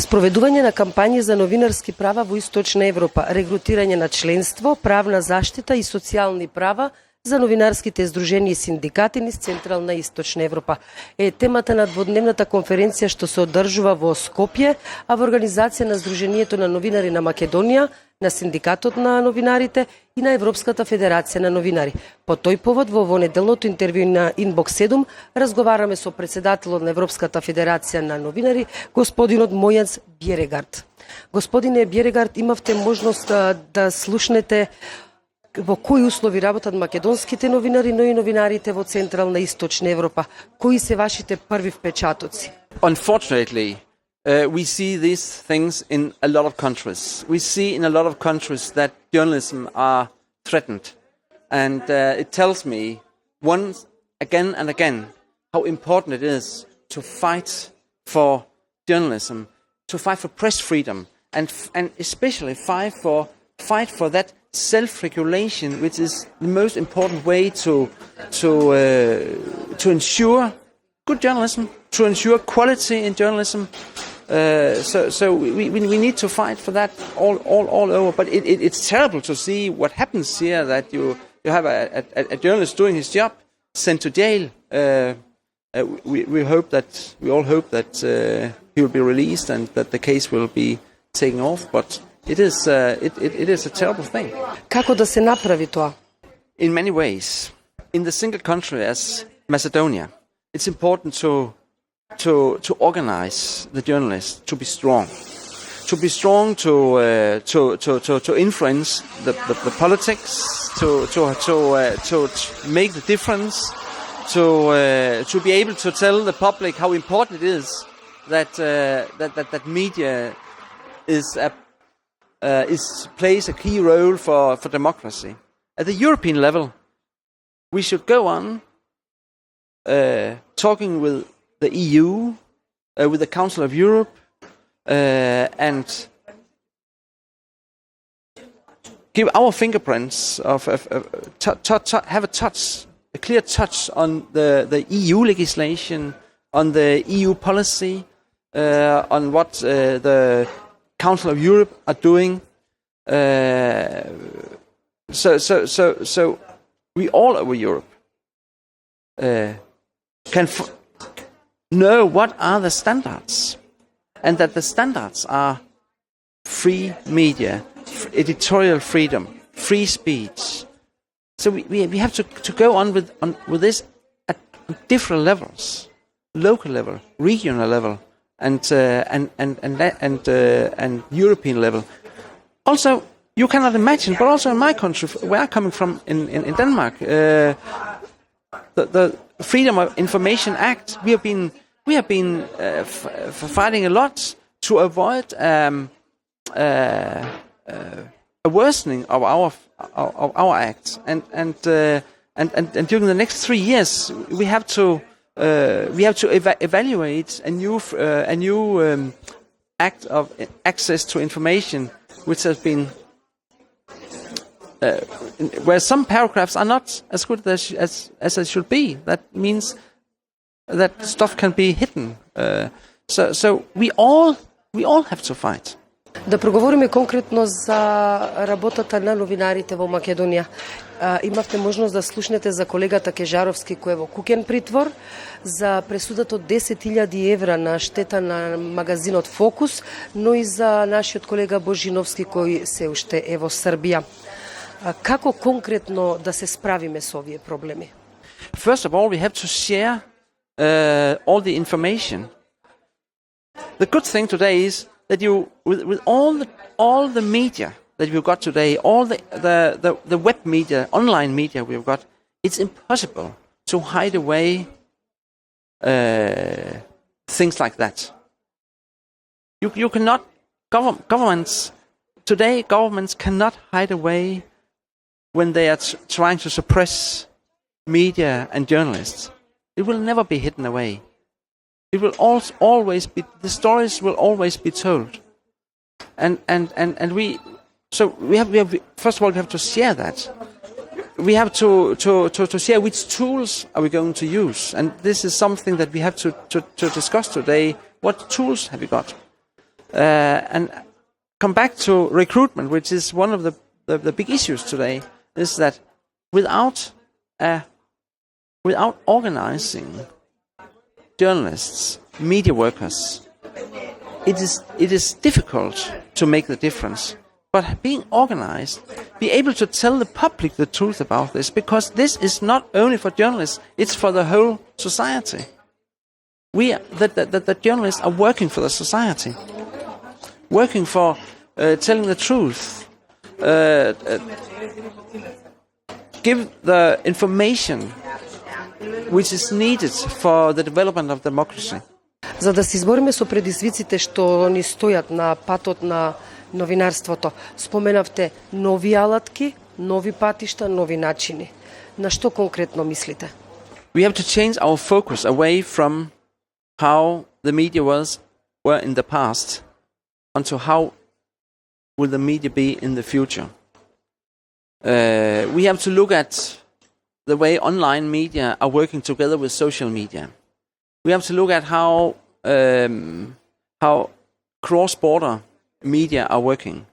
Спроведување на кампањи за новинарски права во Источна Европа, регрутирање на членство, правна заштита и социјални права за новинарските здруженија и синдикати низ Централна и Источна Европа е темата на дводневната конференција што се одржува во Скопје, а во организација на Здруженијето на новинари на Македонија, на Синдикатот на новинарите и на Европската федерација на новинари. По тој повод во неделното интервју на Инбокс 7 разговараме со председателот на Европската федерација на новинари, господинот Mogens Bjeregard. Господине Бjeregard, имавте можност да слушнете во кои услови работат македонските новинари, но и новинарите во Централна и Источна Европа. Кои се вашите први впечатоци? Unfortunately, we see these things in a lot of countries. We see in a lot of countries that journalism are threatened. And it tells me once again and again how important it is to fight for journalism, to fight for press freedom, and especially fight for that self-regulation, which is the most important way to ensure good journalism, to ensure quality in journalism. So we need to fight for that all over. But it's terrible to see what happens here. That you have a journalist doing his job sent to jail. We all hope that he will be released and that the case will be taken off. But it is a terrible thing. Како да се направи тоа? In many ways, in the single country as Macedonia, it's important to organize the journalists to be strong, to influence the politics, to make the difference, to be able to tell the public how important it is that media plays a key role for democracy. At the European level, we should go on talking with the EU, with the Council of Europe, and give our fingerprints have a clear touch on the EU legislation, on the EU policy, on what the Council of Europe are doing. So we all over Europe can know what are the standards, and that the standards are free media, editorial freedom, free speech. So we have to go on with this at different levels: local level, regional level, and European level. Also, you cannot imagine, but also in my country, where I'm coming from, in Denmark, the Freedom of Information Act, we have been fighting a lot to avoid a worsening of our act, and during the next 3 years we have to evaluate a new act of access to information, which has been where some paragraphs are not as good as they should be. That means that stuff can be hidden. So we all have to fight. Да проговориме конкретно за работата на новинарите во Македонија. Имавте можност да слушнете за колегата Кежаровски кој е во куќен притвор, за пресудата од 10.000 евра на штета на магазинот Фокус, но и за нашиот колега Божиновски кој се уште е во Србија. Како конкретно да се справиме со овие проблеми? First of all, we have to share all the information. The good thing today is that with all the media that we've got today, all the web media, online media we've got, it's impossible to hide away things like that. You cannot, governments cannot hide away when they are trying to suppress media and journalists. It will never be hidden away. It will always be, the stories will always be told. And we have first of all we have to share that. We have to share which tools are we going to use, and this is something that we have to discuss today. What tools have we got? And come back to recruitment, which is one of the big issues today, is that without organizing journalists, media workers, it is difficult to make the difference. But being organized, be able to tell the public the truth about this, because this is not only for journalists, it's for the whole society. The journalists are working for the society, working for telling the truth, give the information which is needed for the development of democracy. За да се избориме со предизвиците што ни стојат на патот на новинарството, споменавте нови алатки, нови патишта, нови начини. На што конкретно мислите? We have to change our focus away from how the media were in the past onto how will the media be in the future. We have to look at the way online media are working together with social media. We have to look at how cross-border media are working.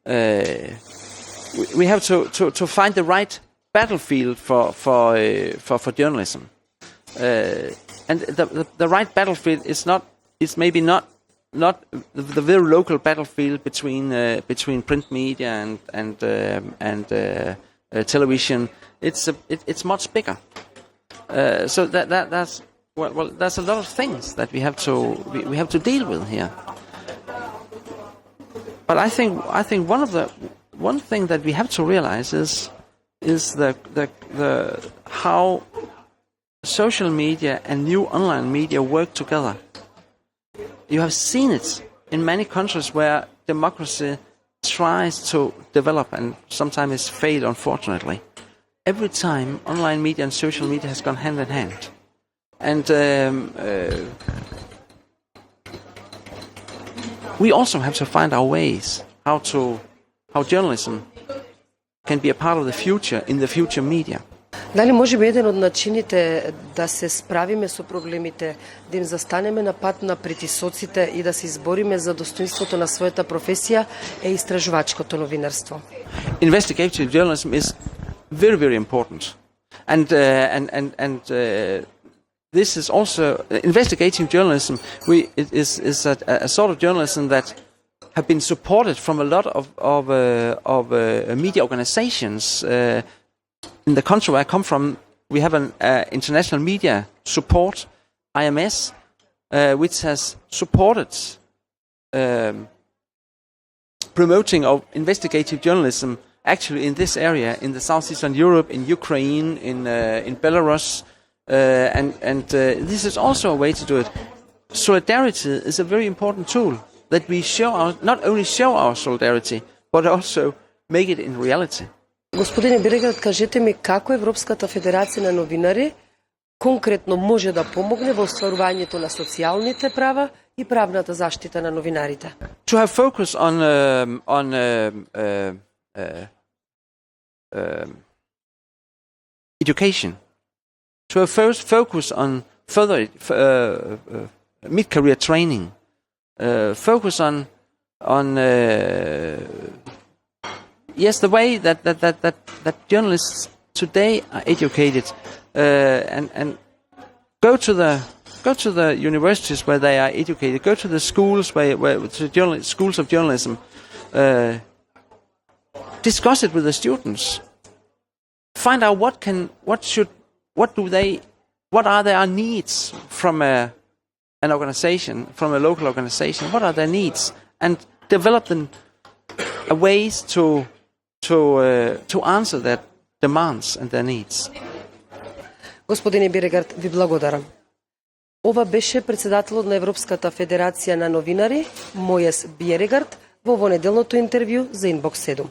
We have to find the right battlefield for journalism, and the right battlefield is maybe not the very local battlefield between print media and television. It's much bigger. So that's well, there's a lot of things that we have to deal with here. But I think one thing that we have to realize is the how social media and new online media work together. You have seen it in many countries where democracy tries to develop and sometimes fail, unfortunately. Every time online media and social media has gone hand in hand. And we also have to find our ways how journalism can be a part of the future in the future media. Дали може би еден од начините да се справиме со проблемите, да им застанеме на пат на притисоците и да се избориме за достоинството на својата професија е истражувачкото новинарство? Investigative journalism is very, very important. And this is also investigative journalism. It is a sort of journalism that have been supported from a lot of media organizations. In the country where I come from, we have an international media support, IMS, which has supported promoting of investigative journalism actually in this area, in the southeastern Europe, in Ukraine, in Belarus, and this is also a way to do it. Solidarity is a very important tool that we not only show our solidarity, but also make it in reality. Господине Бjeregard, кажете ми како Европската федерација на новинари конкретно може да помогне во остварувањето на социјалните права и правната заштита на новинарите? To have focus on education, to have focus on further mid-career training, focus on yes, the way that journalists today are educated, and go to the universities where they are educated, go to the schools schools of journalism, discuss it with the students, find out what are their needs from an organization, from a local organization, what are their needs, and develop them ways to answer their demands and their needs. Господине Bjeregard, ви благодарам. Ова беше председателот на Европската федерација на новинари, Mogens Bjeregard, во неделното интервју за Inbox 7.